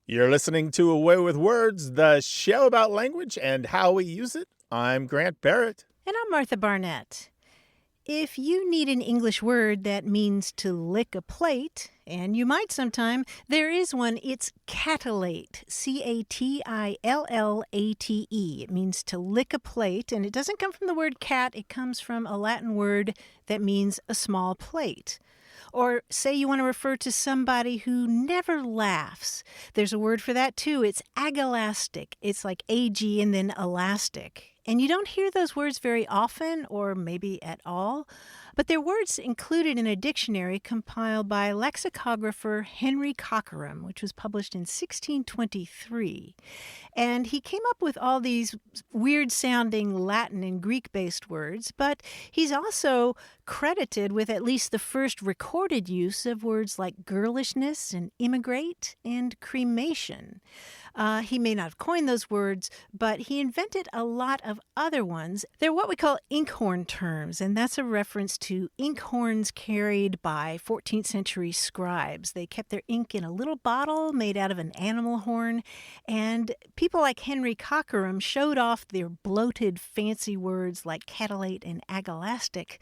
You're listening to Away with Words, the show about language and how we use it. I'm Grant Barrett. And I'm Martha Barnett. If you need an English word that means to lick a plate, and you might sometime, there is one. It's catillate, Catillate. It means to lick a plate, and it doesn't come from the word cat. It comes from a Latin word that means a small plate. Or say you want to refer to somebody who never laughs. There's a word for that too. It's agelastic. It's like ag and then elastic. And you don't hear those words very often, or maybe at all, but they're words included in a dictionary compiled by lexicographer Henry Cockerham, which was published in 1623. And he came up with all these weird-sounding Latin and Greek-based words, but he's also credited with at least the first recorded use of words like girlishness and immigrate and cremation. He may not have coined those words, but he invented a lot of other ones. They're what we call inkhorn terms, and that's a reference to inkhorns carried by 14th century scribes. They kept their ink in a little bottle made out of an animal horn, and people like Henry Cockerham showed off their bloated, fancy words like catillate and agelastic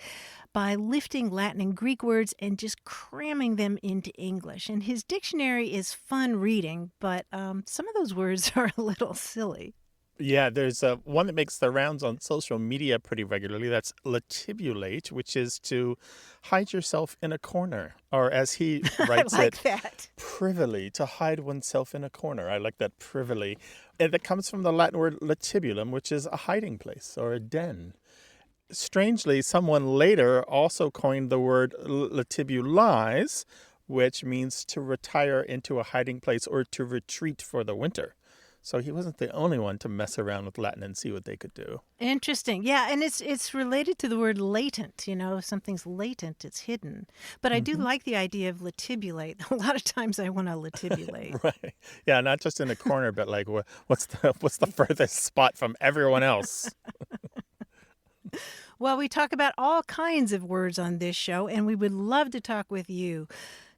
by lifting Latin and Greek words and just cramming them into English. And his dictionary is fun reading, but some of those words are a little silly. Yeah, there's one that makes the rounds on social media pretty regularly. That's latibulate, which is to hide yourself in a corner. Or as he writes I like it, that. privily, to hide oneself in a corner. I like that, privily. And that comes from the Latin word latibulum, which is a hiding place or a den. Strangely, someone later also coined the word latibulize, which means to retire into a hiding place or to retreat for the winter. So he wasn't the only one to mess around with Latin and see what they could do. Interesting. Yeah, and it's related to the word latent. You know, if something's latent, it's hidden. But I do like the idea of latibulate. A lot of times I want to latibulate. Right. Yeah, not just in a corner, but like what's the furthest spot from everyone else? Well, we talk about all kinds of words on this show, and we would love to talk with you.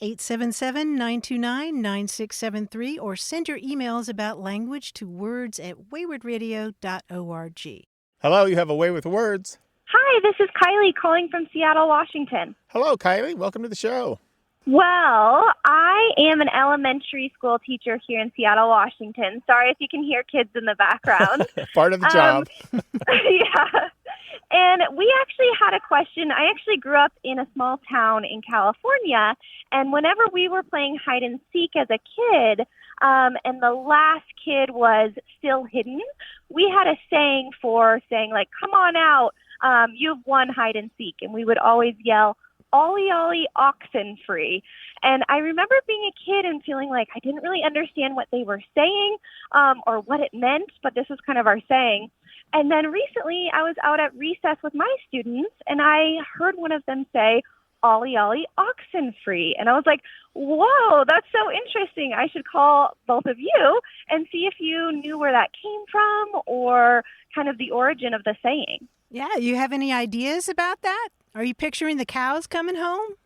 877-929-9673, or send your emails about language to words@waywardradio.org. Hello, you have a way with words. Hi, this is Kylie calling from Seattle, Washington. Hello, Kylie. Welcome to the show. Well, I am an elementary school teacher here in Seattle, Washington. Sorry if you can hear kids in the background. Part of the job. Yeah. And we actually had a question. I actually grew up in a small town in California, and whenever we were playing hide and seek as a kid, and the last kid was still hidden, we had a saying for saying, like, come on out, you've won hide and seek. And we would always yell, ollie, ollie, oxen free. And I remember being a kid and feeling like I didn't really understand what they were saying or what it meant, but this was kind of our saying. And then recently I was out at recess with my students, and I heard one of them say, ollie, ollie, oxen free. And I was like, whoa, that's so interesting. I should call both of you and see if you knew where that came from or kind of the origin of the saying. Yeah, you have any ideas about that? Are you picturing the cows coming home?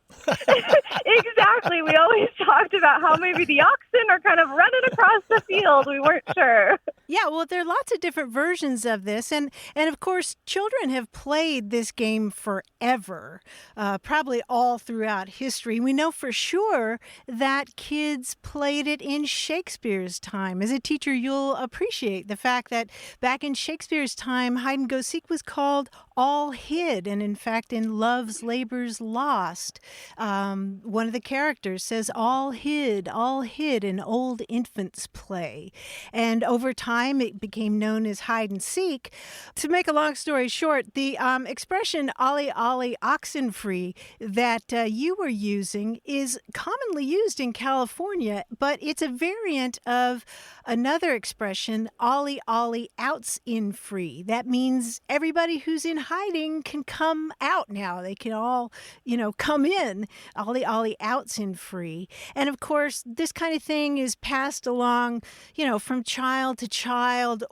Exactly. We always talked about how maybe the oxen are kind of running across the field. We weren't sure. Yeah, well, there are lots of different versions of this. And of course, children have played this game forever, probably all throughout history. We know for sure that kids played it in Shakespeare's time. As a teacher, you'll appreciate the fact that back in Shakespeare's time, hide and go seek was called all hid. And in fact, in Love's Labour's Lost, one of the characters says, all hid, an old infant's play. And over time, it became known as hide and seek. To make a long story short, the expression ollie, ollie, oxen free that you were using is commonly used in California, but it's a variant of another expression, ollie, ollie, outs in free. That means everybody who's in hiding can come out now. They can all, come in. Ollie, ollie, outs in free. And of course, this kind of thing is passed along, from child to child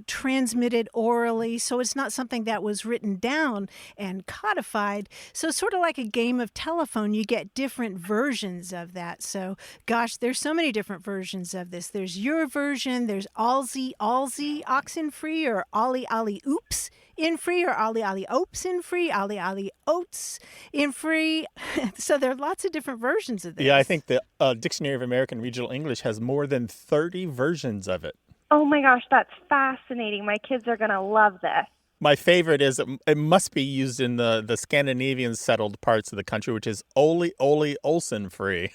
transmitted orally, so it's not something that was written down and codified. So sort of like a game of telephone, you get different versions of that. So gosh, there's so many different versions of this. There's your version, there's Alsy, oxen free, or Ollie, oops in free, or Ollie, oats in free, Ollie, oats in free. So there are lots of different versions of this. Yeah, I think the Dictionary of American Regional English has more than 30 versions of it. Oh my gosh, that's fascinating. My kids are going to love this. My favorite is it must be used in the Scandinavian settled parts of the country, which is Ole Olsen free.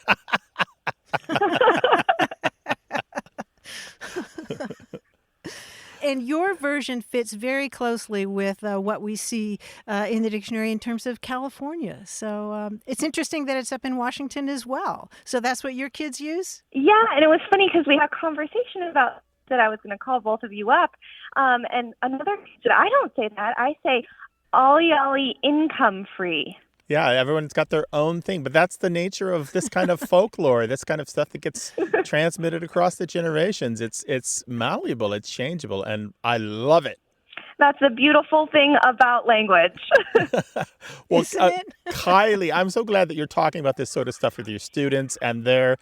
And your version fits very closely with what we see in the dictionary in terms of California. So it's interesting that it's up in Washington as well. So that's what your kids use? Yeah, and it was funny because we had a conversation about that. I was going to call both of you up. And another, I don't say that. I say ollie income free. Yeah, everyone's got their own thing, but that's the nature of this kind of folklore, this kind of stuff that gets transmitted across the generations. It's malleable, it's changeable, and I love it. That's the beautiful thing about language. Well, Isn't it? Kylie, I'm so glad that you're talking about this sort of stuff with your students, and they're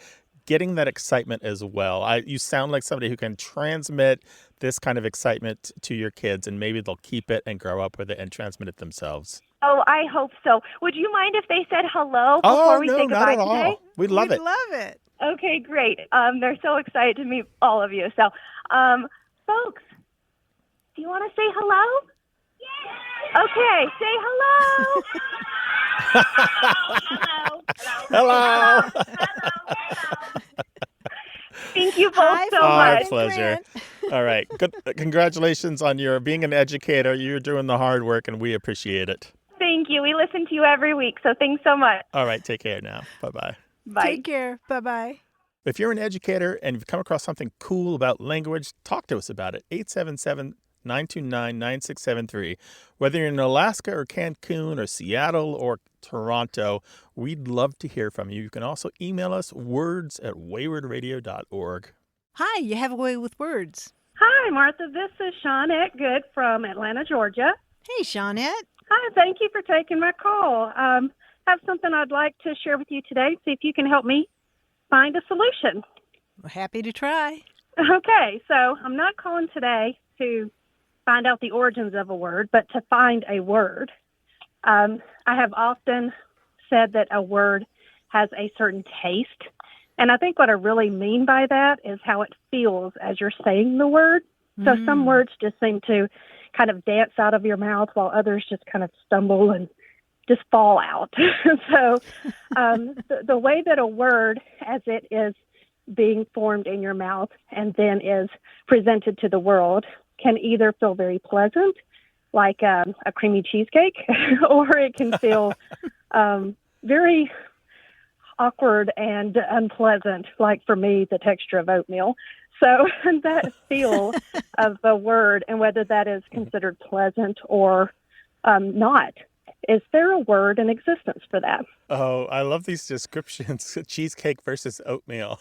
getting that excitement as well. You sound like somebody who can transmit this kind of excitement to your kids, and maybe they'll keep it and grow up with it and transmit it themselves. Oh, I hope so. Would you mind if they said hello before we say goodbye not at today? all. We'd love it. Love it. Okay, great. They're so excited to meet all of you. So, folks, do you want to say hello? Yeah. Okay, say hello. Hello. Thank you both Hi, so Our much. pleasure. All right. Good. Congratulations on your being an educator. You're doing the hard work, and we appreciate it. Thank you. We listen to you every week, so thanks so much. All right. Take care now. Bye-bye. Bye. Take care. Bye-bye. If you're an educator and you've come across something cool about language, talk to us about it. 877-929-9673. Whether you're in Alaska or Cancun or Seattle or Toronto, we'd love to hear from you. You can also email us words@waywardradio.org. Hi, you have a way with words. Hi, Martha. This is Shawnette Good from Atlanta, Georgia. Hey, Shawnette. Hi, thank you for taking my call. I have something I'd like to share with you today, see if you can help me find a solution. We're happy to try. Okay, so I'm not calling today to find out the origins of a word, but to find a word. I have often said that a word has a certain taste. And I think what I really mean by that is how it feels as you're saying the word. So some words just seem to kind of dance out of your mouth while others just kind of stumble and just fall out. So the way that a word, as it is being formed in your mouth and then is presented to the world, can either feel very pleasant, like a creamy cheesecake, or it can feel very awkward and unpleasant, like for me, the texture of oatmeal. So that feel of the word and whether that is considered pleasant or not. Is there a word in existence for that? Oh, I love these descriptions. Cheesecake versus oatmeal.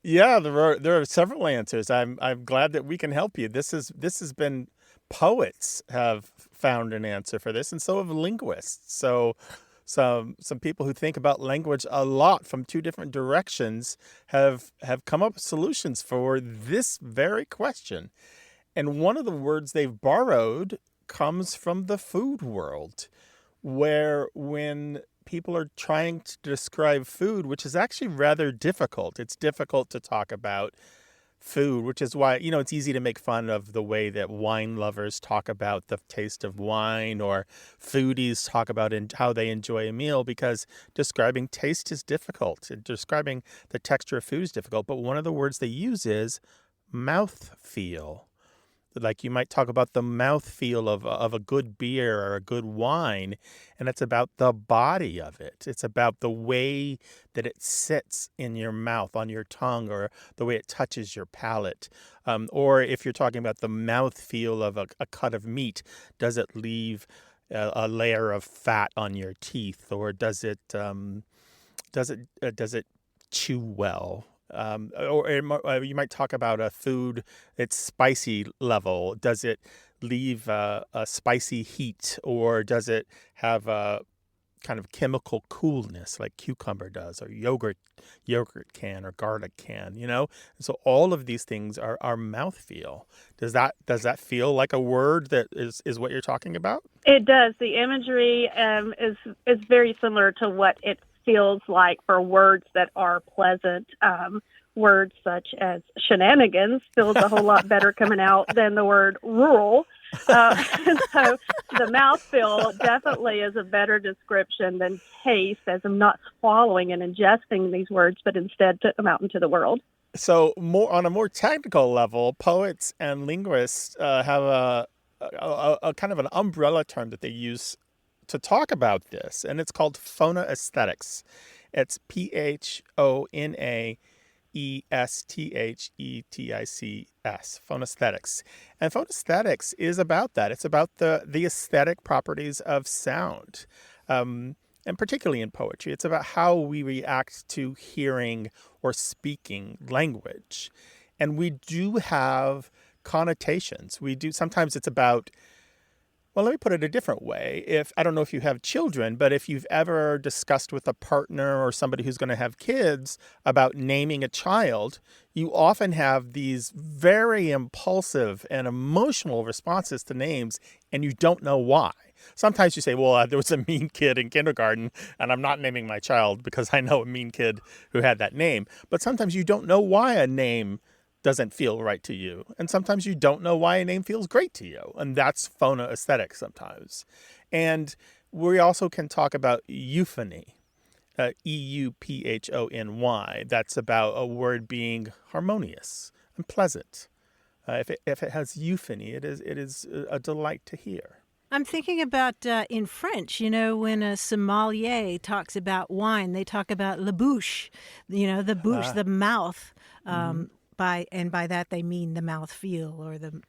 Yeah, there are several answers. I'm glad that we can help you. This has been, poets have found an answer for this, and so have linguists. So some people who think about language a lot from two different directions have come up with solutions for this very question. And one of the words they've borrowed comes from the food world, where when people are trying to describe food, which is actually rather difficult, it's difficult to talk about food, which is why, it's easy to make fun of the way that wine lovers talk about the taste of wine, or foodies talk about how they enjoy a meal, because describing taste is difficult. Describing the texture of food is difficult. But one of the words they use is mouthfeel. Like you might talk about the mouthfeel of a good beer or a good wine, and it's about the body of it. It's about the way that it sits in your mouth, on your tongue, or the way it touches your palate. Or if you're talking about the mouthfeel of a cut of meat, does it leave a layer of fat on your teeth, or does it chew well? You might talk about a food, its spicy level. Does it leave a spicy heat, or does it have a kind of chemical coolness like cucumber does, or yogurt can, or garlic can, And so all of these things are mouthfeel. Does that feel like a word that is what you're talking about? It does. The imagery is very similar to what it feels like for words that are pleasant. Words such as shenanigans feels a whole lot better coming out than the word rural. So the mouthfeel definitely is a better description than taste, as I'm not swallowing and ingesting these words, but instead took them out into the world. So on a more technical level, poets and linguists have a kind of an umbrella term that they use to talk about this, and it's called phonoesthetics. It's phonoesthetics, phonesthetics. And phonesthetics is about that. It's about the aesthetic properties of sound, and particularly in poetry. It's about how we react to hearing or speaking language. And we do have connotations. Sometimes it's about, well, let me put it a different way. I don't know if you have children, but if you've ever discussed with a partner or somebody who's going to have kids about naming a child, you often have these very impulsive and emotional responses to names, and you don't know why. Sometimes you say, well, there was a mean kid in kindergarten, and I'm not naming my child because I know a mean kid who had that name. But sometimes you don't know why a name doesn't feel right to you. And sometimes you don't know why a name feels great to you. And that's phonoaesthetic sometimes. And we also can talk about euphony, euphony. That's about a word being harmonious and pleasant. If it has euphony, it is a delight to hear. I'm thinking about in French, when a sommelier talks about wine, they talk about la bouche, the bouche, the mouth. By that they mean the mouthfeel or the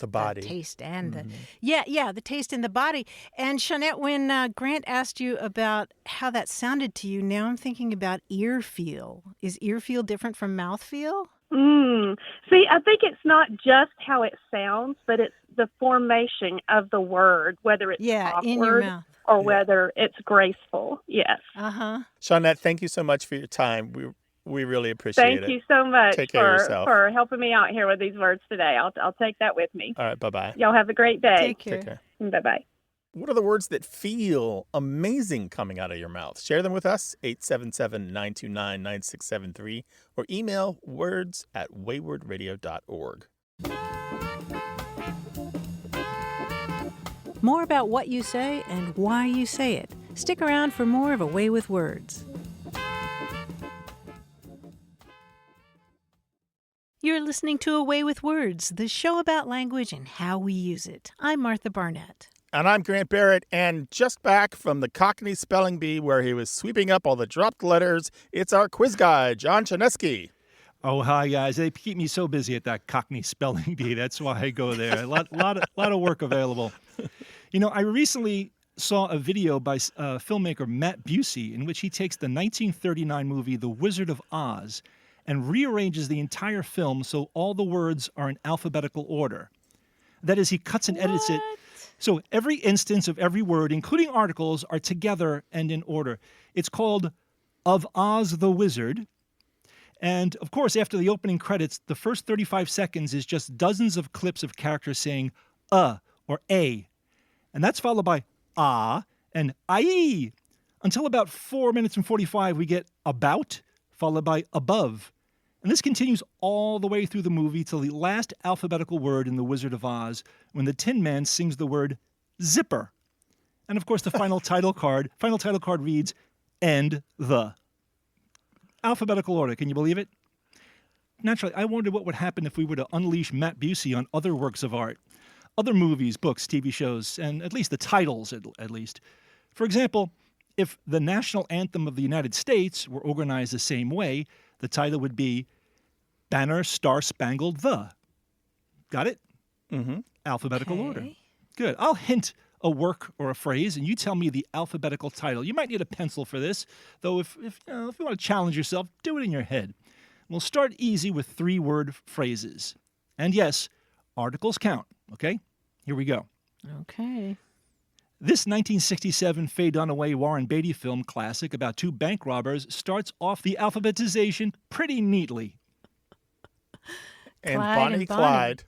body, the taste and the taste in the body. And Shawnette, when Grant asked you about how that sounded to you, now I'm thinking about ear feel. Is ear feel different from mouthfeel? See, I think it's not just how it sounds, but it's the formation of the word, whether it's awkward in your mouth, or whether it's graceful. Yes. Shawnette, thank you so much for your time. We really appreciate it. Thank you so much for helping me out here with these words today. I'll take that with me. All right, bye-bye. Y'all have a great day. Take care. Take care. Bye-bye. What are the words that feel amazing coming out of your mouth? Share them with us, 877-929-9673, or email words@waywardradio.org. More about what you say and why you say it. Stick around for more of A Way with Words. You're listening to A Way with Words, the show about language and how we use it. I'm Martha Barnett. And I'm Grant Barrett, and just back from the Cockney Spelling Bee where he was sweeping up all the dropped letters, it's our quiz guy, John Chaneski. Oh, hi, guys. They keep me so busy at that Cockney Spelling Bee. That's why I go there. A lot of work available. I recently saw a video by filmmaker Matt Busey in which he takes the 1939 movie The Wizard of Oz and rearranges the entire film so all the words are in alphabetical order. That is, he cuts and edits it. So every instance of every word, including articles, are together and in order. It's called Of Oz the Wizard. And, of course, after the opening credits, the first 35 seconds is just dozens of clips of characters saying or a. And that's followed by ah and aye. Until about 4 minutes and 45, we get about, followed by above. And this continues all the way through the movie till the last alphabetical word in The Wizard of Oz, when the Tin Man sings the word zipper. And of course, the final title card reads, and the. Alphabetical order, can you believe it? Naturally, I wondered what would happen if we were to unleash Matt Busey on other works of art, other movies, books, TV shows, and at least the titles, at least. For example, if the national anthem of the United States were organized the same way, the title would be Banner Star Spangled the. Got it? Mm-hmm. Alphabetical order. Good. I'll hint a work or a phrase, and you tell me the alphabetical title. You might need a pencil for this, though if you want to challenge yourself, do it in your head. We'll start easy with 3-word phrases. And yes, articles count, okay? Here we go. Okay. This 1967 Faye Dunaway Warren Beatty film classic about 2 bank robbers starts off the alphabetization pretty neatly. And Clyde Bonnie and Bonnie. Clyde.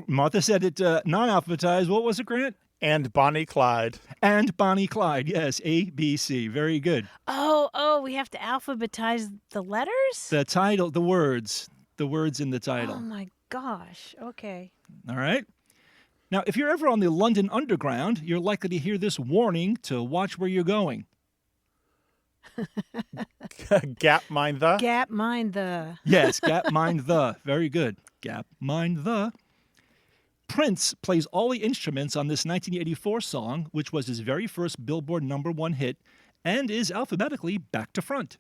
Martha said it non-alphabetized. What was it, Grant? And Bonnie Clyde. And Bonnie Clyde. Yes, A, B, C. Very good. Oh, we have to alphabetize the letters? The title, the words in the title. Oh, my gosh. Okay. All right. Now, if you're ever on the London Underground, you're likely to hear this warning to watch where you're going. Gap mind the. Gap mind the. Yes, gap mind the. Very good. Gap mind the. Prince plays all the instruments on this 1984 song, which was his very first Billboard #1 hit, and is alphabetically back to front.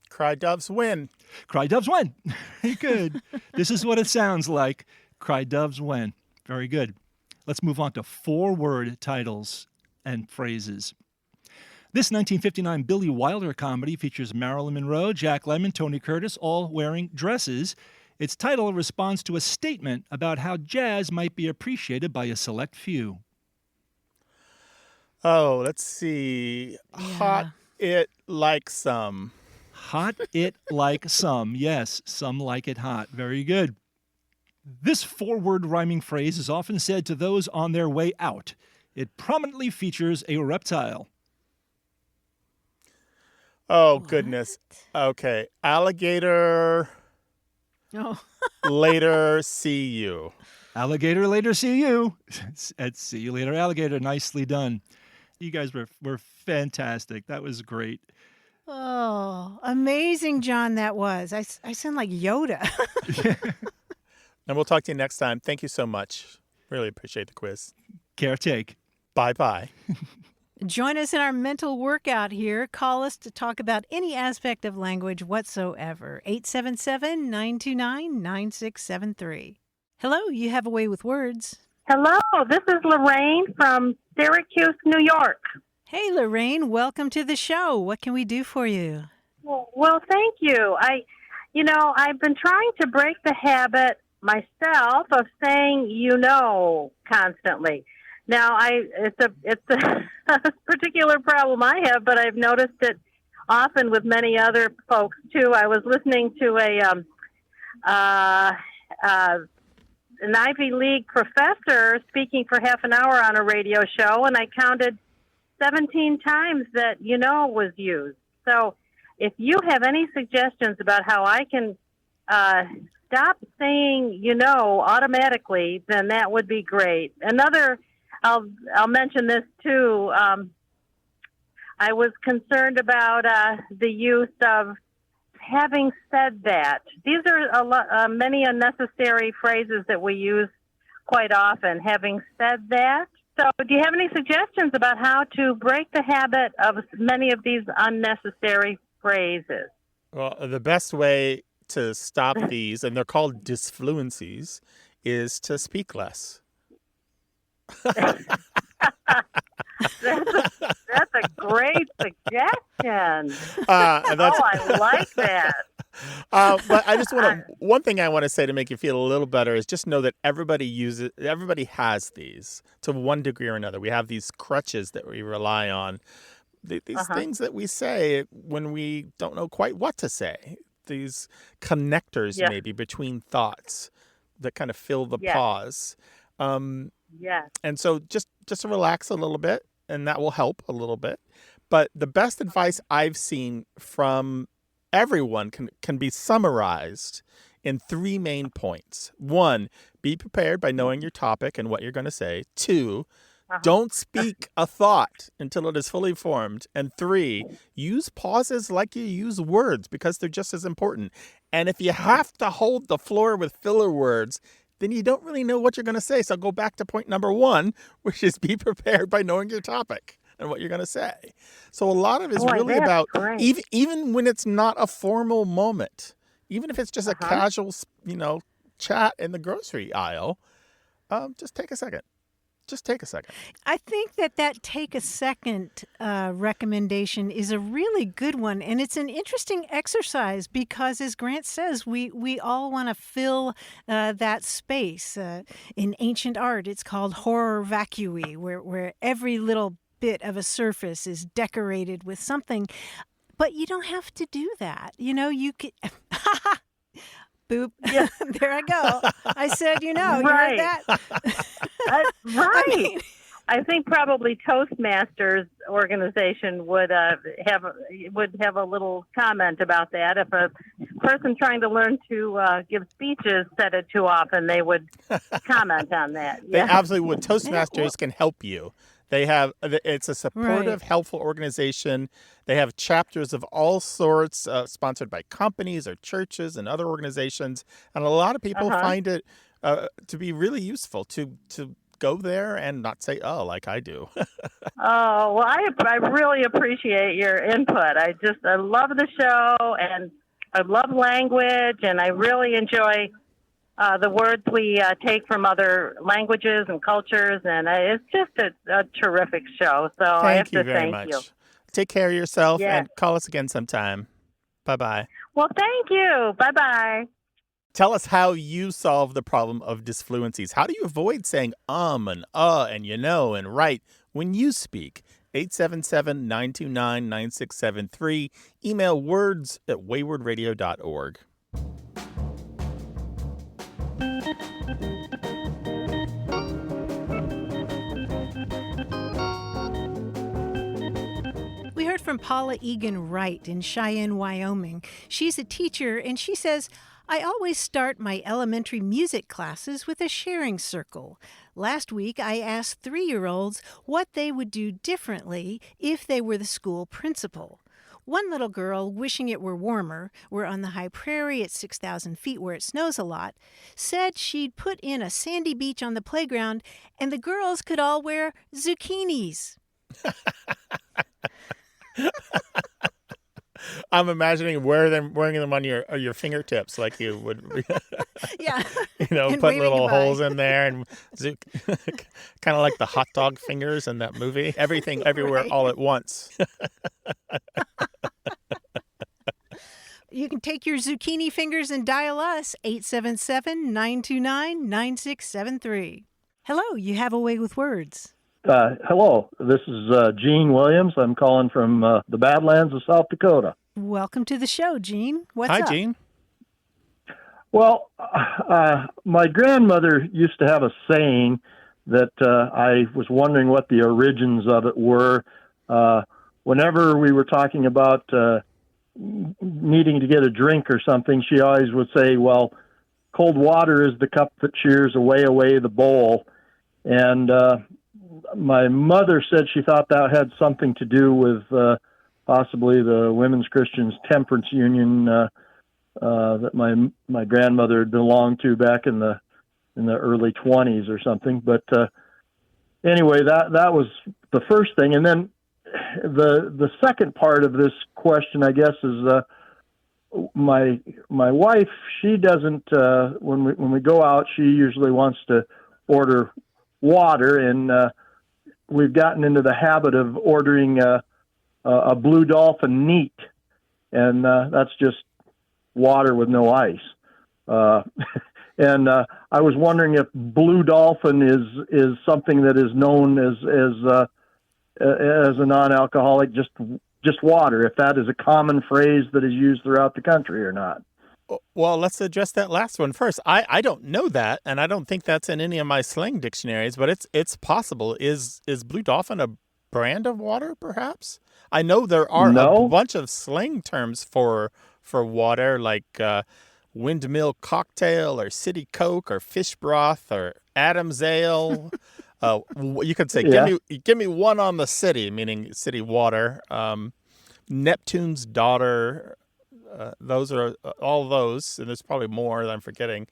Cry doves win. Cry doves win. Very good. This is what it sounds like. Cry doves win. Very good. Let's move on to 4-word titles and phrases. This 1959 Billy Wilder comedy features Marilyn Monroe, Jack Lemmon, Tony Curtis, all wearing dresses. Its title responds to a statement about how jazz might be appreciated by a select few. Oh, let's see. Yeah. Hot it like some. Hot it like some. Yes, some like it hot. Very good. This 4-word rhyming phrase is often said to those on their way out. It prominently features a reptile. Oh, goodness. Okay. Alligator. Oh. Later, see you. Alligator, later, see you. See you later, alligator. Nicely done. You guys were fantastic. That was great. Oh, amazing, John, that was. I sound like Yoda. And we'll talk to you next time. Thank you so much. Really appreciate the quiz. Care take. Bye-bye. Join us in our mental workout here. Call us to talk about any aspect of language whatsoever. 877-929-9673. Hello, you have a way with words. Hello, this is Lorraine from Syracuse, New York. Hey, Lorraine, welcome to the show. What can we do for you? Well, thank you. I've been trying to break the habit myself of saying constantly. Now, it's a particular problem I have, but I've noticed it often with many other folks too. I was listening to an Ivy League professor speaking for half an hour on a radio show, and I counted 17 times that was used. So, if you have any suggestions about how I can stop saying automatically, then that would be great. I'll mention this too. I was concerned about the use of having said that. These are many unnecessary phrases that we use quite often. Having said that. So, do you have any suggestions about how to break the habit of many of these unnecessary phrases? Well, the best way to stop these, and they're called disfluencies, is to speak less. That's a great suggestion. I like that. But I just one thing I want to say to make you feel a little better is just know that everybody has these to one degree or another. We have these crutches that we rely on, these things that we say when we don't know quite what to say, these connectors maybe between thoughts that kind of fill the pause. And so just to relax a little bit, and that will help a little bit. But the best advice I've seen from everyone can be summarized in 3 main points. 1, be prepared by knowing your topic and what you're going to say. 2, don't speak a thought until it is fully formed. And 3, use pauses like you use words because they're just as important. And if you have to hold the floor with filler words, then you don't really know what you're going to say. So go back to point number 1, which is be prepared by knowing your topic and what you're going to say. So a lot of it is really about, even when it's not a formal moment, even if it's just a casual, chat in the grocery aisle, just take a second Just take a second. I think that take a second recommendation is a really good one. And it's an interesting exercise because, as Grant says, we all want to fill that space. In ancient art, it's called horror vacui, where every little bit of a surface is decorated with something. But you don't have to do that. You could... Boop. Yeah. There I go. I said, you heard Right. that? Right. I think probably Toastmasters organization would have a little comment about that. If a person trying to learn to give speeches said it too often, they would comment on that. They Yeah. absolutely would. Toastmasters can help you. It's a supportive, helpful organization. They have chapters of all sorts, sponsored by companies or churches and other organizations. And a lot of people find it to be really useful to go there and not say, oh, like I do. Oh, well, I really appreciate your input. I love the show, and I love language, and I really enjoy the words we take from other languages and cultures, and it's just a terrific show. So I have Thank you to very thank much. you. Take care of yourself Yeah. and call us again sometime. Bye-bye. Well, thank you. Bye-bye. Tell us how you solve the problem of disfluencies. How do you avoid saying and and right when you speak? 877-929-9673. Email words@waywardradio.org. We heard from Paula Egan Wright in Cheyenne, Wyoming. She's a teacher, and she says, I always start my elementary music classes with a sharing circle. Last week, I asked 3-year-olds what they would do differently if they were the school principal. One little girl, wishing it were warmer, we're on the high prairie at 6,000 feet where it snows a lot, said she'd put in a sandy beach on the playground and the girls could all wear zucchinis. I'm imagining wearing them on your fingertips like you would, Yeah. put And waving little goodbye. holes in there and kind of like the hot dog fingers in that movie. Everything, everywhere, Right. all at once. You can take your zucchini fingers and dial us, 877-929-9673. Hello, you have a way with words. Hello, this is Gene Williams. I'm calling from the Badlands of South Dakota. Welcome to the show, Gene. What's Hi, up? Gene. Well, my grandmother used to have a saying that I was wondering what the origins of it were. Whenever we were talking about needing to get a drink or something, she always would say, well, cold water is the cup that cheers away the bowl. And my mother said she thought that had something to do with possibly the Women's Christians Temperance Union that my grandmother belonged to back in the early 20s or something. But anyway, that was the first thing. And then the second part of this question, I guess, is my wife. She doesn't when we go out, she usually wants to order water, and we've gotten into the habit of ordering a Blue Dolphin neat, and that's just water with no ice. And I was wondering if Blue Dolphin is something that is known as a non-alcoholic, just water, if that is a common phrase that is used throughout the country or not. Well, let's address that last one first. I don't know that, and I don't think that's in any of my slang dictionaries, but it's possible. Is Blue Dolphin a brand of water, perhaps? I know there are a bunch of slang terms for water, like windmill cocktail or city coke or fish broth or Adam's ale. You could say, give me one on the city, meaning city water. Neptune's daughter. Those are all those, and there's probably more that I'm forgetting.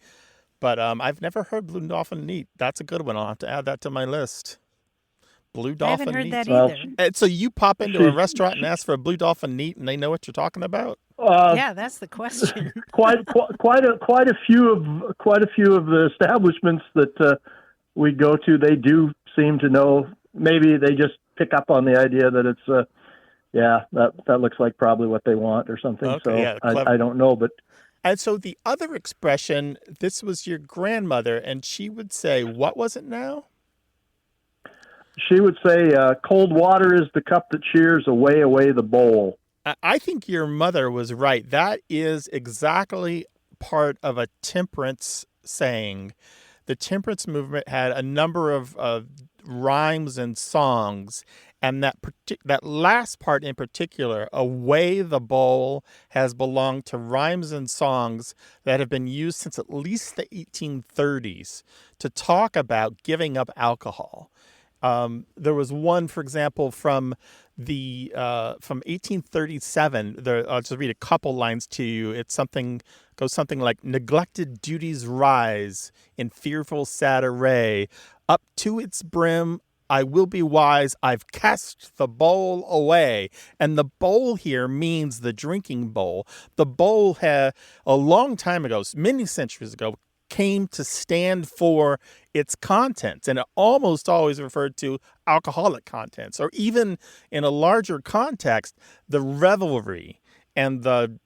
But I've never heard Blue Dolphin neat. That's a good one. I'll have to add that to my list. Blue Dolphin I haven't heard neat. that Well, either. And so you pop into a restaurant and ask for a Blue Dolphin neat, and they know what you're talking about? Yeah, that's the question. quite a few of the establishments that we go to, they do seem to know. Maybe they just pick up on the idea that it's that looks like probably what they want or something. Okay, So yeah, clever. I don't know, but And so the other expression, this was your grandmother, and she would say, what was it now? she would say, "Cold water is the cup that cheers, away, away the bowl." I think your mother was right. That is exactly part of a temperance saying. The temperance movement had a number of rhymes and songs, and that last part in particular, "away the bowl," has belonged to rhymes and songs that have been used since at least the 1830s to talk about giving up alcohol. There was one, for example, from 1837. I'll just read a couple lines to you. Goes something like, "Neglected duties rise in fearful sad array. Up to its brim I will be wise. I've cast the bowl away." And the bowl here means the drinking bowl. The bowl had, a long time ago, many centuries ago, came to stand for its contents, and it almost always referred to alcoholic contents, or even in a larger context, the revelry and the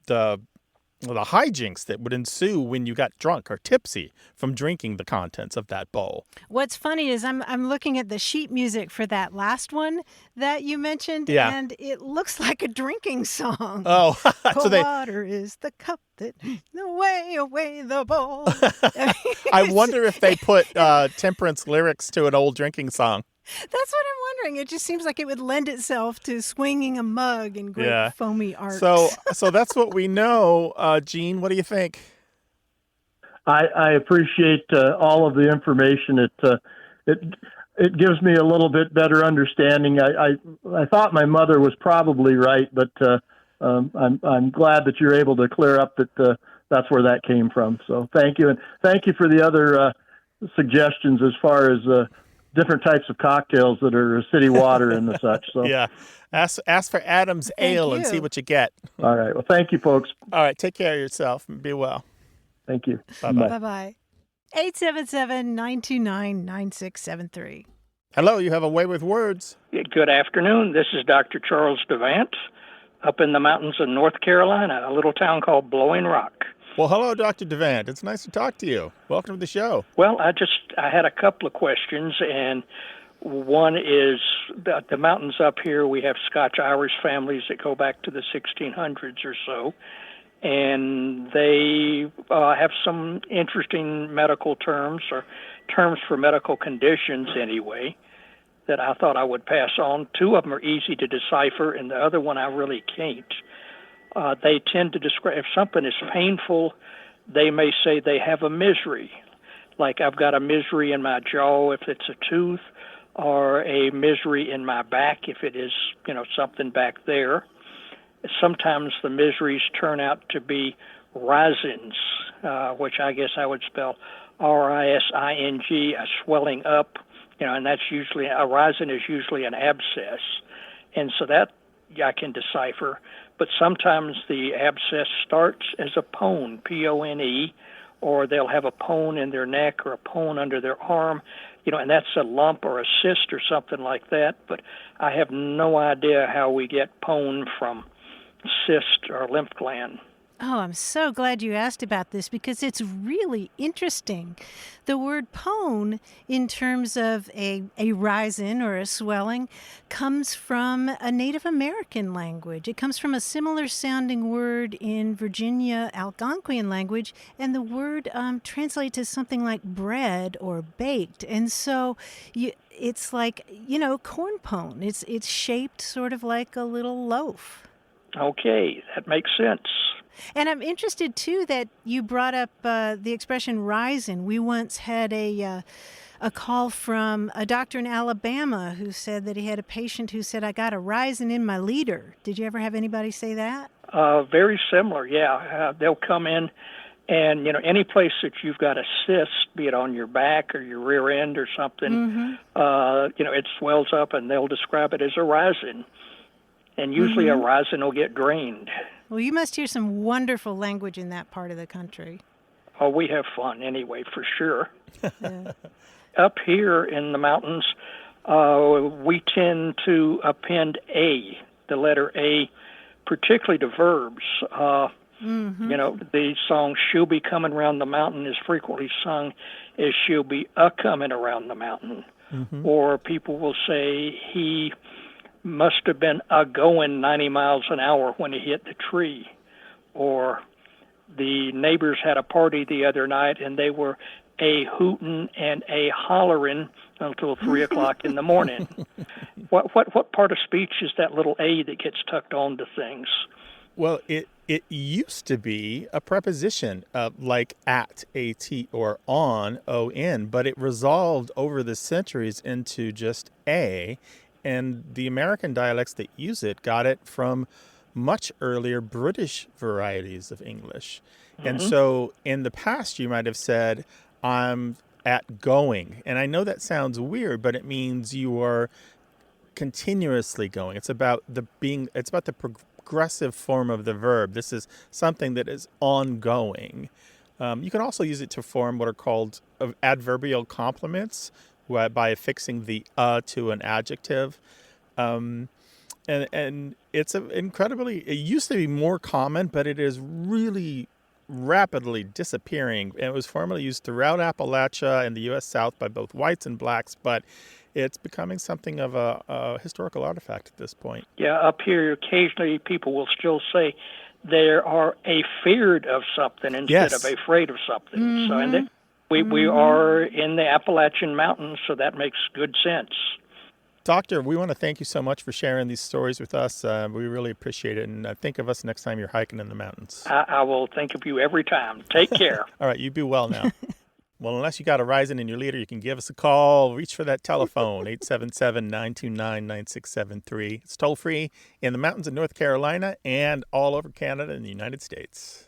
hijinks that would ensue when you got drunk or tipsy from drinking the contents of that bowl. What's funny is I'm looking at the sheet music for that last one that you mentioned, Yeah. and it looks like a drinking song. Oh, Cold water is the cup that away, away the bowl. I wonder if they put temperance lyrics to an old drinking song. That's what I'm wondering. It just seems like it would lend itself to swinging a mug and great foamy arcs. So that's what we know. Gene, what do you think? I appreciate all of the information. It gives me a little bit better understanding. I thought my mother was probably right, but I'm glad that you're able to clear up that that's where that came from. So thank you, and thank you for the other suggestions as far as different types of cocktails that are city water and the such. So yeah, ask for Adam's Ale and see what you get. All right. Well, thank you, folks. All right, take care of yourself and be well. Thank you. Bye-bye. Bye-bye. 877-929-9673. Hello, you have a way with words. Good afternoon. This is Dr. Charles Devant up in the mountains of North Carolina, a little town called Blowing Rock. Well, hello, Dr. Devant. It's nice to talk to you. Welcome to the show. Well, I had a couple of questions, and one is the mountains up here, we have Scotch-Irish families that go back to the 1600s or so, and they have some interesting medical terms, or terms for medical conditions anyway, that I thought I would pass on. Two of them are easy to decipher, and the other one I really can't. They tend to describe, if something is painful, they may say they have a misery. Like, I've got a misery in my jaw if it's a tooth, or a misery in my back if it is, something back there. Sometimes the miseries turn out to be risings, which I guess I would spell rising, a swelling up, and that's usually, a rising is usually an abscess. And so that I can decipher. But sometimes the abscess starts as a pone, P-O-N-E, or they'll have a pone in their neck or a pone under their arm, and that's a lump or a cyst or something like that. But I have no idea how we get pone from cyst or lymph gland. Oh, I'm so glad you asked about this because it's really interesting. The word pone, in terms of a rising or a swelling, comes from a Native American language. It comes from a similar sounding word in Virginia Algonquian language, and the word translates as something like bread or baked. And so it's like, corn pone. It's shaped sort of like a little loaf. Okay, that makes sense. And I'm interested, too, that you brought up the expression rising. We once had a call from a doctor in Alabama who said that he had a patient who said, "I got a rising in my leader." Did you ever have anybody say that? Very similar, yeah. They'll come in and, any place that you've got a cyst, be it on your back or your rear end or something, it swells up and they'll describe it as a rising. And usually a rising will get drained. Well, you must hear some wonderful language in that part of the country. Oh, we have fun anyway, for sure. Yeah. Up here in the mountains, we tend to append A, the letter A, particularly to verbs. Mm-hmm. You know, the song "She'll Be Coming Round the Mountain" is frequently sung as "She'll be a-coming around the mountain." Mm-hmm. Or people will say he must have been a-going 90 miles an hour when he hit the tree. Or the neighbors had a party the other night and they were a-hootin' and a-hollerin' until 3 o'clock in the morning. What part of speech is that little A that gets tucked onto things? Well, it used to be a preposition like at, at, or on, on, but it resolved over the centuries into just a, and the American dialects that use it got it from much earlier British varieties of English. And so in the past, you might have said, I'm at going. And I know that sounds weird, but it means you are continuously going. It's about the progressive form of the verb. This is something that is ongoing. You can also use it to form what are called adverbial complements by affixing the to an adjective. And it's it used to be more common, but it is really rapidly disappearing. And it was formerly used throughout Appalachia and the U.S. South by both whites and blacks, but it's becoming something of a historical artifact at this point. Yeah, up here, occasionally people will still say they are afeared of something instead of afraid of something. Mm-hmm. So, and we are in the Appalachian Mountains, so that makes good sense. Doctor, we want to thank you so much for sharing these stories with us. We really appreciate it. And think of us next time you're hiking in the mountains. I will think of you every time. Take care. All right, you be well now. Well, unless you got a rising in your leader, you can give us a call. Reach for that telephone, 877-929-9673. It's toll free in the mountains of North Carolina and all over Canada and the United States.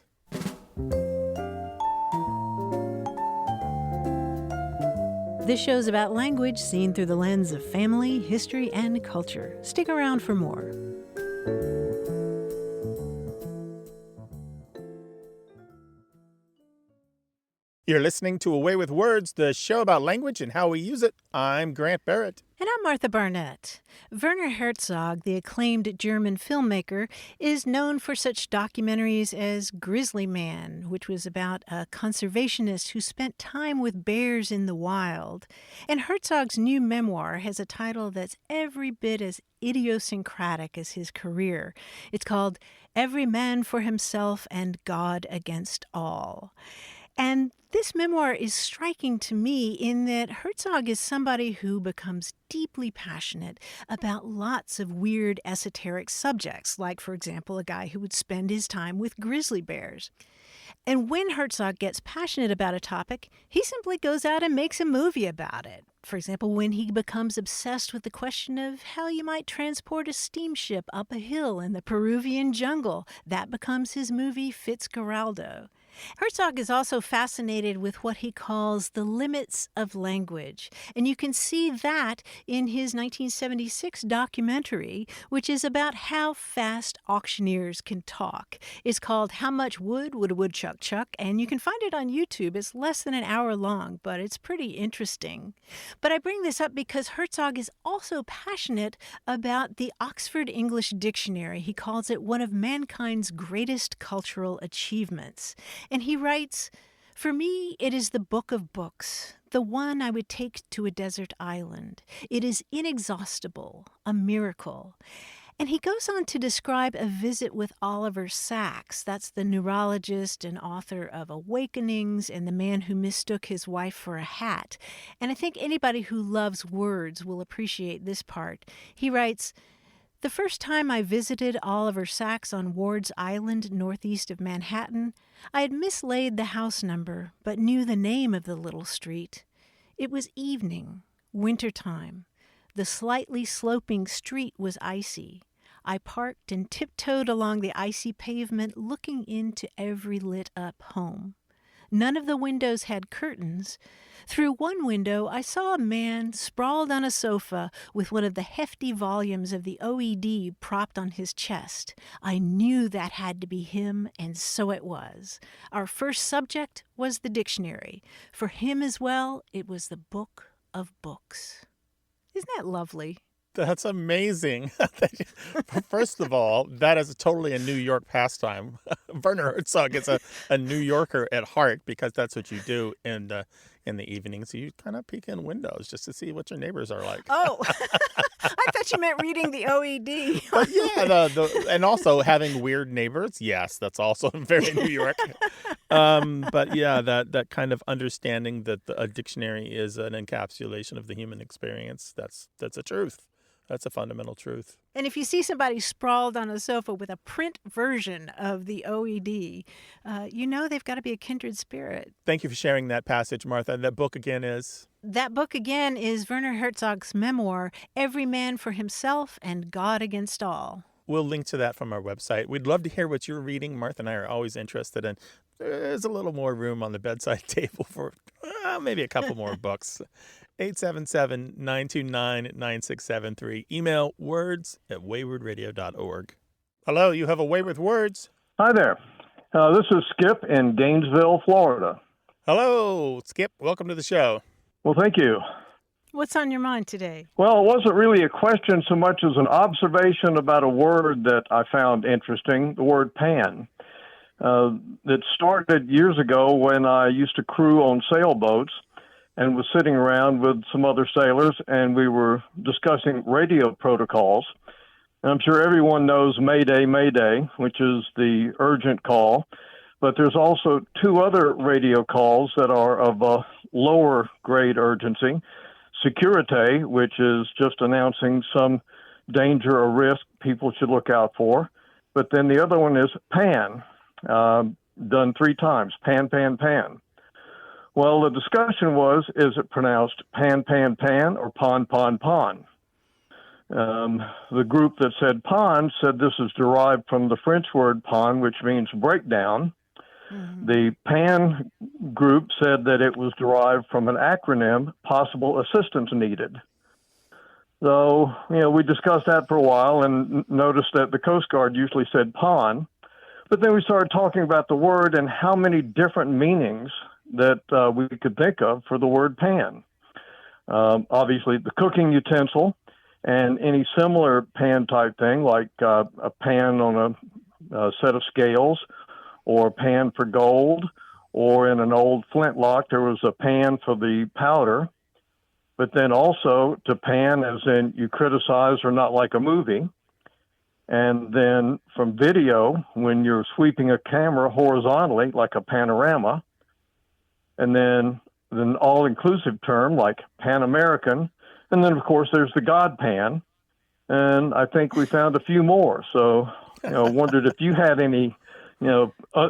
This show's about language seen through the lens of family, history, and culture. Stick around for more. You're listening to Away with Words, the show about language and how we use it. I'm Grant Barrett. And I'm Martha Barnett. Werner Herzog, the acclaimed German filmmaker, is known for such documentaries as Grizzly Man, which was about a conservationist who spent time with bears in the wild. And Herzog's new memoir has a title that's every bit as idiosyncratic as his career. It's called Every Man for Himself and God Against All. And this memoir is striking to me in that Herzog is somebody who becomes deeply passionate about lots of weird esoteric subjects, like, for example, a guy who would spend his time with grizzly bears. And when Herzog gets passionate about a topic, he simply goes out and makes a movie about it. For example, when he becomes obsessed with the question of how you might transport a steamship up a hill in the Peruvian jungle, that becomes his movie Fitzgeraldo. Herzog is also fascinated with what he calls the limits of language, and you can see that in his 1976 documentary, which is about how fast auctioneers can talk. It's called How Much Wood Would a Woodchuck Chuck, and you can find it on YouTube. It's less than an hour long, but it's pretty interesting. But I bring this up because Herzog is also passionate about the Oxford English Dictionary. He calls it one of mankind's greatest cultural achievements. And he writes, "For me, it is the book of books, the one I would take to a desert island. It is inexhaustible, a miracle." And he goes on to describe a visit with Oliver Sacks. That's the neurologist and author of Awakenings and the man who mistook his wife for a hat. And I think anybody who loves words will appreciate this part. He writes, "The first time I visited Oliver Sacks on Ward's Island, northeast of Manhattan, I had mislaid the house number, but knew the name of the little street. It was evening, wintertime. The slightly sloping street was icy. I parked and tiptoed along the icy pavement, looking into every lit-up home. None of the windows had curtains. Through one window, I saw a man sprawled on a sofa with one of the hefty volumes of the OED propped on his chest. I knew that had to be him, and so it was. Our first subject was the dictionary. For him as well, it was the book of books. Isn't that lovely? That's amazing. First of all, that is totally a New York pastime. Werner Herzog is a New Yorker at heart because that's what you do in the evenings. You kind of peek in windows just to see what your neighbors are like. Oh, I thought you meant reading the OED. But yeah, and also having weird neighbors. Yes, that's also very New York. But yeah, that kind of understanding that a dictionary is an encapsulation of the human experience. That's a truth. That's a fundamental truth. And if you see somebody sprawled on a sofa with a print version of the OED, you know they've got to be a kindred spirit. Thank you for sharing that passage, Martha. That book again is? That book again is Werner Herzog's memoir, Every Man for Himself and God Against All. We'll link to that from our website. We'd love to hear what you're reading. Martha and I are always interested in. There's a little more room on the bedside table for maybe a couple more books. 877-929-9673. Email words@waywardradio.org. Hello, you have a way with words. Hi there. This is Skip in Gainesville, Florida. Hello, Skip. Welcome to the show. Well, thank you. What's on your mind today? Well, it wasn't really a question so much as an observation about a word that I found interesting, the word pan. That started years ago when I used to crew on sailboats and was sitting around with some other sailors, and we were discussing radio protocols. And I'm sure everyone knows Mayday, Mayday, which is the urgent call. But there's also two other radio calls that are of a lower grade urgency. Securite, which is just announcing some danger or risk people should look out for. But then the other one is pan, done three times, pan, pan, pan. Well, the discussion was, is it pronounced pan, pan, pan, or pon, pon, pon? The group that said pon said this is derived from the French word pon, which means breakdown. Mm-hmm. The pan group said that it was derived from an acronym, possible assistance needed. So, we discussed that for a while and noticed that the Coast Guard usually said pon. But then we started talking about the word and how many different meanings that we could think of for the word pan. Obviously, the cooking utensil and any similar pan type thing, like a pan on a set of scales, or a pan for gold, or in an old flintlock, there was a pan for the powder. But then also to pan as in you criticize or not like a movie. And then from video, when you're sweeping a camera horizontally, like a panorama. And then an all-inclusive term like Pan-American. And then, of course, there's the God pan. And I think we found a few more. So, wondered if you had any,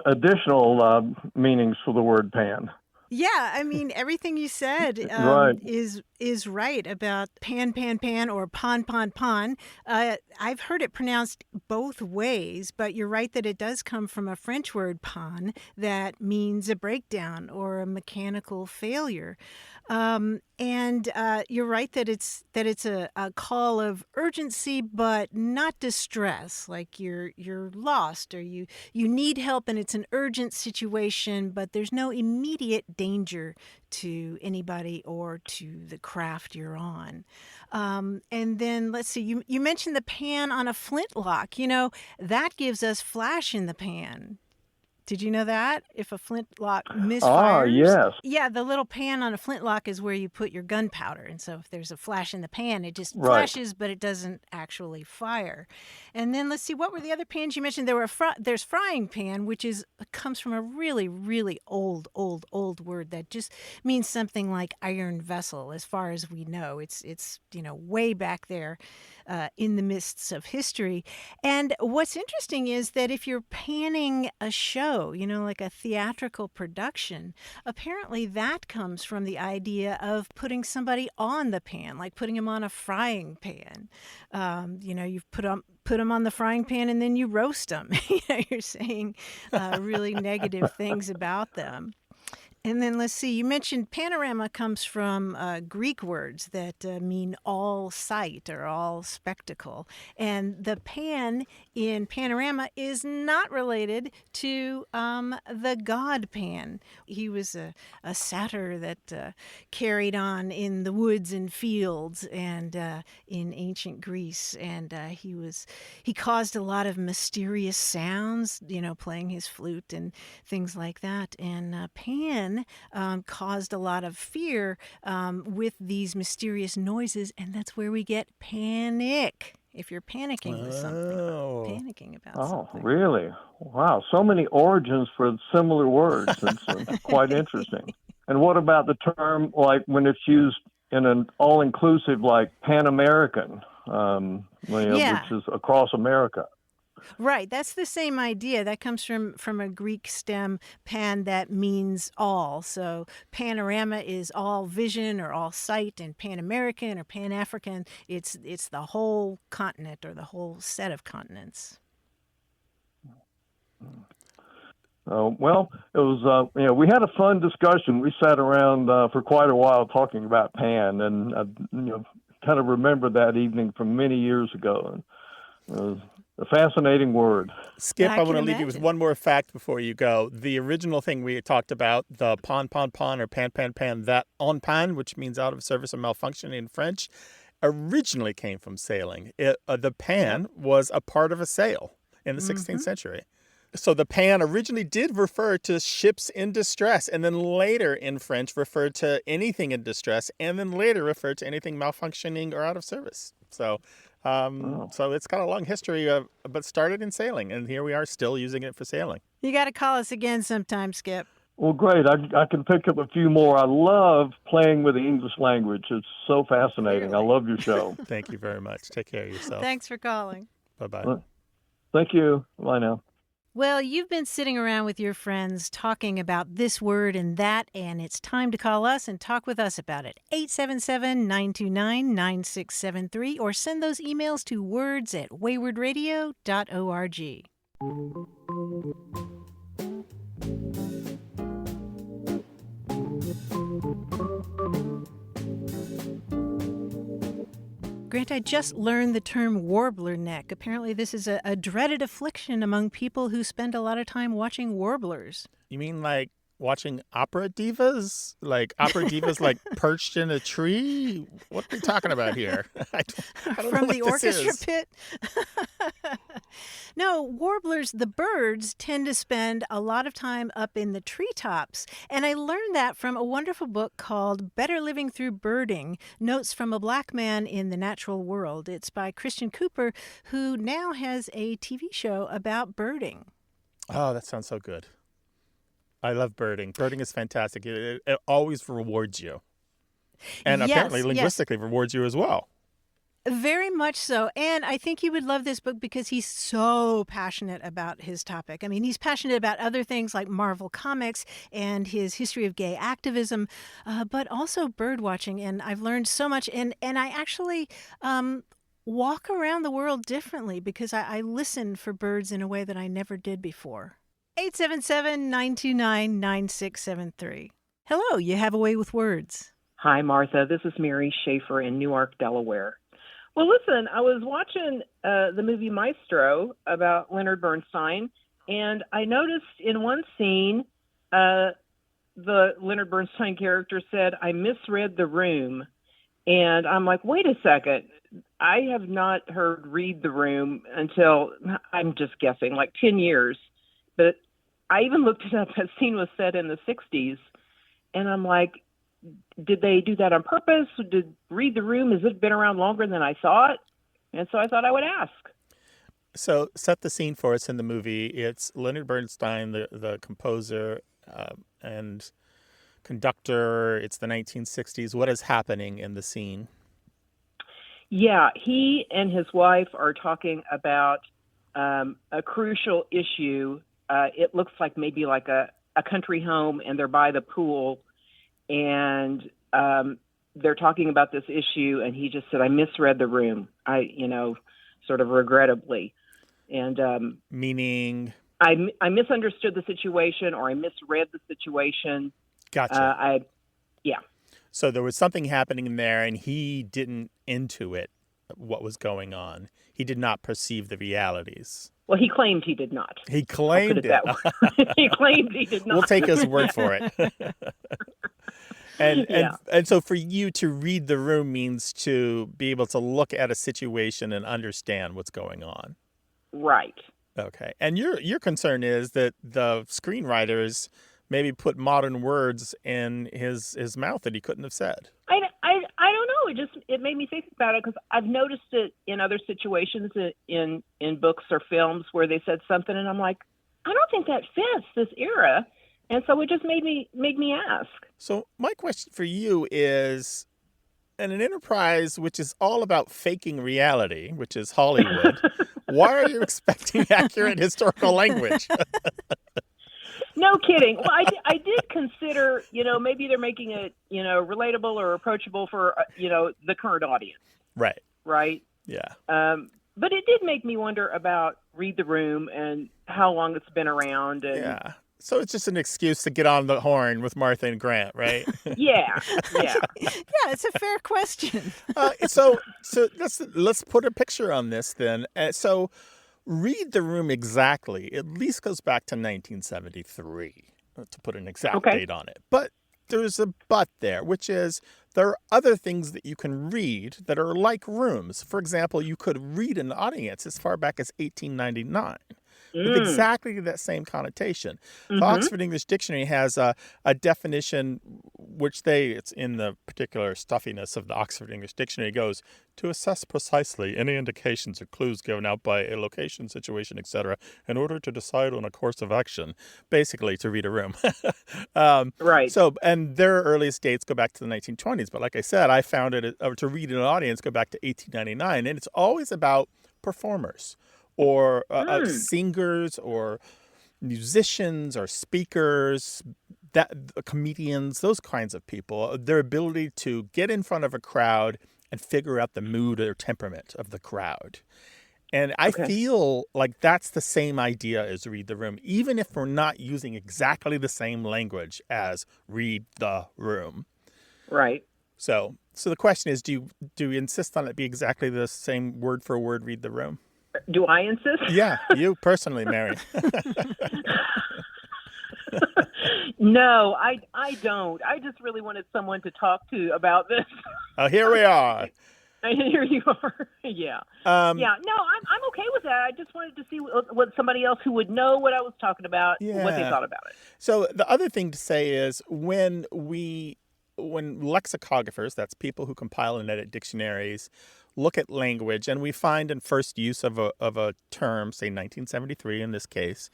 additional meanings for the word pan. Yeah, I mean, everything you said right. is right about pan, pan, pan, or pon, pon, pon. I've heard it pronounced both ways, but you're right that it does come from a French word pon that means a breakdown or a mechanical failure. And you're right that it's a call of urgency, but not distress. Like you're lost or you need help and it's an urgent situation, but there's no immediate danger to anybody or to the craft you're on. And then let's see, you mentioned the pan on a flintlock. That gives us flash in the pan. Did you know that? If a flintlock misfires. Ah, yes. Yeah, the little pan on a flintlock is where you put your gunpowder. And so if there's a flash in the pan, it just flashes, but it doesn't actually fire. And then let's see, what were the other pans you mentioned? There's frying pan, which comes from a really, really old word that just means something like iron vessel, as far as we know. It's way back there in the mists of history. And what's interesting is that if you're panning a show, like a theatrical production, apparently that comes from the idea of putting somebody on the pan, like putting them on a frying pan. You've put them on the frying pan and then you roast them. You're saying really negative things about them. And then let's see, you mentioned panorama comes from Greek words that mean all sight or all spectacle. And the pan in panorama is not related to the god Pan. He was a satyr that carried on in the woods and fields and in ancient Greece. And he caused a lot of mysterious sounds, playing his flute and things like that. And Pan caused a lot of fear with these mysterious noises, and that's where we get panic. If you're panicking with something, panicking about something. Oh, really? Wow, so many origins for similar words. It's quite interesting. And what about the term, like when it's used in an all-inclusive, like Pan-American, which is across America? Right, that's the same idea. That comes from a Greek stem, pan, that means all. So panorama is all vision or all sight, and Pan-American or Pan-African, it's the whole continent or the whole set of continents. Well, it was, we had a fun discussion. We sat around for quite a while talking about pan, and kind of remember that evening from many years ago. And it was a fascinating word. Skip, I want to leave you with one more fact before you go. The original thing we talked about, the pon or pan, that en panne, which means out of service or malfunctioning in French, originally came from sailing. The pan was a part of a sail in the 16th century. So the pan originally did refer to ships in distress, and then later in French referred to anything in distress, and then later referred to anything malfunctioning or out of service. So it's got a long history, but started in sailing, and here we are still using it for sailing. You got to call us again sometime, Skip. Well, great. I can pick up a few more. I love playing with the English language. It's so fascinating. Really? I love your show. Thank you very much. Take care of yourself. Thanks for calling. Bye-bye. Thank you. Bye now. Well, you've been sitting around with your friends talking about this word and that, and it's time to call us and talk with us about it. 877-929-9673, or send those emails to words@waywardradio.org. Grant, I just learned the term warbler neck. Apparently this is a dreaded affliction among people who spend a lot of time watching warblers. You mean like watching opera divas? Like opera divas like perched in a tree? What are we talking about here? I don't From know the what this orchestra is. pit? No, warblers, the birds, tend to spend a lot of time up in the treetops. And I learned that from a wonderful book called Better Living Through Birding, Notes from a Black Man in the Natural World. It's by Christian Cooper, who now has a TV show about birding. Oh, that sounds so good. I love birding. Birding is fantastic. It always rewards you. And apparently linguistically rewards you as well. Very much so. And I think you would love this book because he's so passionate about his topic. I mean, he's passionate about other things like Marvel Comics and his history of gay activism, but also bird watching. And I've learned so much. And I actually walk around the world differently because I listen for birds in a way that I never did before. 877-929-9673. Hello, you have a way with words. Hi, Martha. This is Mary Schaefer in Newark, Delaware. Well, listen, I was watching the movie Maestro about Leonard Bernstein, and I noticed in one scene, the Leonard Bernstein character said, "I misread the room." And I'm like, wait a second. I have not heard read the room until, I'm just guessing, like 10 years. But I even looked it up. That scene was set in the 60s. And I'm like, did they do that on purpose? Did read the room? Has it been around longer than I thought? And so I thought I would ask. So set the scene for us in the movie. It's Leonard Bernstein, the composer and conductor. It's the 1960s. What is happening in the scene? Yeah, he and his wife are talking about a crucial issue. It looks like maybe like a country home, and they're by the pool. And they're talking about this issue, and he just said, "I misread the room." Sort of regrettably, and meaning I misunderstood the situation, or I misread the situation. Gotcha. Yeah. So there was something happening there, and he didn't intuit what was going on. He did not perceive the realities. Well, he claimed he did not. He I'll put claimed it that way. He claimed he did not. We'll take his word for it. And Yeah. so for you to read the room means to be able to look at a situation and understand what's going on. Right. Okay. And your concern is that the screenwriters maybe put modern words in his mouth that he couldn't have said. I don't know. It made me think about it because I've noticed it in other situations in books or films where they said something and I'm like, I don't think that fits this era. And so it just made me ask. So my question for you is, in an enterprise which is all about faking reality, which is Hollywood, why are you expecting accurate historical language? No kidding. Well, I did consider, maybe they're making it, relatable or approachable for, the current audience. Right. Right. Yeah. But it did make me wonder about Read the Room and how long it's been around. And Yeah. So it's just an excuse to get on the horn with Martha and Grant, right? Yeah. Yeah, it's a fair question. So let's put a picture on this then. So Read the Room exactly at least goes back to 1973 to put an exact date on it. But there's a but there, which is there are other things that you can read that are like rooms. For example, you could read an audience as far back as 1899. With exactly that same connotation. The Oxford English Dictionary has a definition which it's in the particular stuffiness of the Oxford English Dictionary, it goes, to assess precisely any indications or clues given out by a location, situation, etc., in order to decide on a course of action, basically to read a room. Right. So, and their earliest dates go back to the 1920s. But like I said, I found it to read an audience go back to 1899, and it's always about performers. Or singers or musicians or speakers, comedians, those kinds of people, their ability to get in front of a crowd and figure out the mood or temperament of the crowd. And I feel like that's the same idea as Read the Room, even if we're not using exactly the same language as Read the Room. Right. So the question is, do you insist on it be exactly the same word for word Read the Room? Do I insist? Yeah, you personally, Mary. No, I don't. I just really wanted someone to talk to about this. Oh, here we are. And here you are. Yeah. No, I'm okay with that. I just wanted to see what somebody else who would know what I was talking about, what they thought about it. So the other thing to say is when lexicographers, that's people who compile and edit dictionaries, look at language, and we find in first use of a term, say 1973 in this case,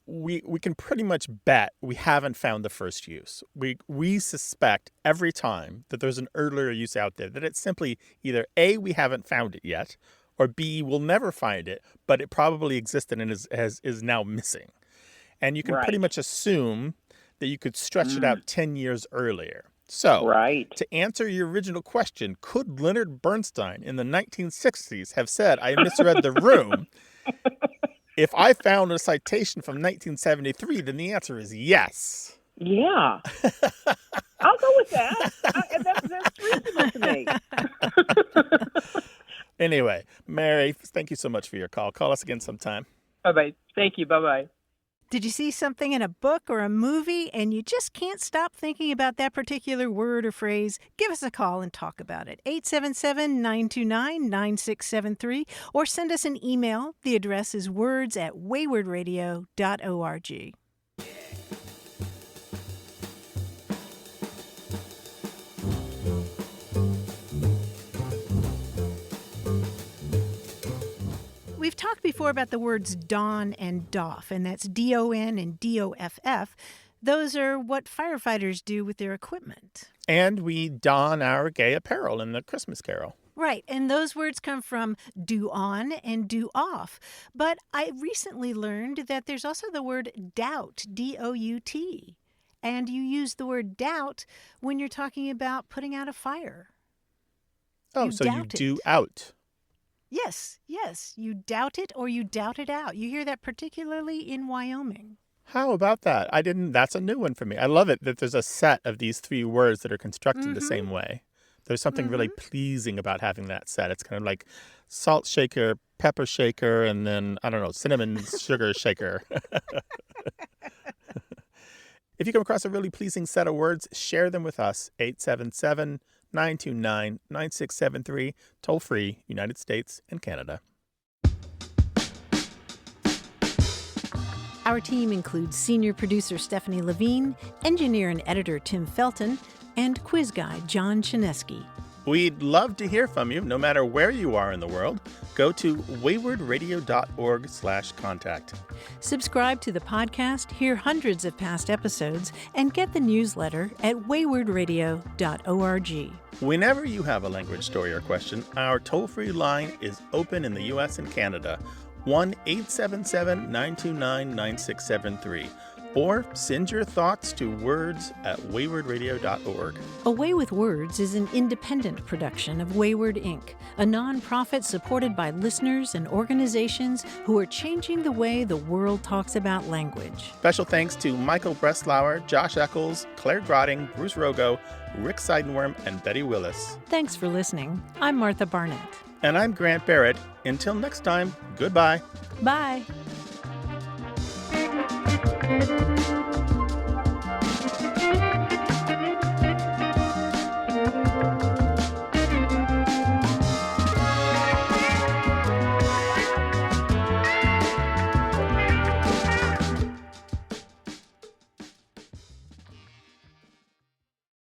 we can pretty much bet we haven't found the first use. We suspect every time that there's an earlier use out there that it's simply either A, we haven't found it yet, or B, we'll never find it, but it probably existed and is now missing. And you can pretty much assume that you could stretch it out 10 years earlier. So, to answer your original question, could Leonard Bernstein in the 1960s have said, I misread the room? If I found a citation from 1973, then the answer is yes. Yeah. I'll go with that. That's reasonable to me. Anyway, Mary, thank you so much for your call. Call us again sometime. Bye-bye. Thank you. Bye-bye. Did you see something in a book or a movie and you just can't stop thinking about that particular word or phrase? Give us a call and talk about it. 877-929-9673 or send us an email. The address is words@waywardradio.org. We've talked before about the words don and doff, and that's D-O-N and D-O-F-F. Those are what firefighters do with their equipment. And we don our gay apparel in the Christmas Carol. Right, and those words come from do on and do off. But I recently learned that there's also the word dout, D-O-U-T. And you use the word dout when you're talking about putting out a fire. Oh, so you do out. Yes. You doubt it or you doubt it out. You hear that particularly in Wyoming. How about that? That's a new one for me. I love it that there's a set of these 3 words that are constructed the same way. There's something really pleasing about having that set. It's kind of like salt shaker, pepper shaker, and then, I don't know, cinnamon sugar shaker. If you come across a really pleasing set of words, share them with us. 877-929-9673, toll free, United States and Canada. Our team includes senior producer Stephanie Levine, engineer and editor Tim Felton, and quiz guy John Chinesky. We'd love to hear from you, no matter where you are in the world. Go to waywardradio.org/contact. Subscribe to the podcast, hear hundreds of past episodes, and get the newsletter at waywardradio.org. Whenever you have a language story or question, our toll-free line is open in the U.S. and Canada, 1-877-929-9673. Or send your thoughts to words@waywardradio.org. A Way with Words is an independent production of Wayward Inc., a nonprofit supported by listeners and organizations who are changing the way the world talks about language. Special thanks to Michael Breslauer, Josh Eccles, Claire Grotting, Bruce Rogo, Rick Seidenworm, and Betty Willis. Thanks for listening. I'm Martha Barnett. And I'm Grant Barrett. Until next time, goodbye. Bye.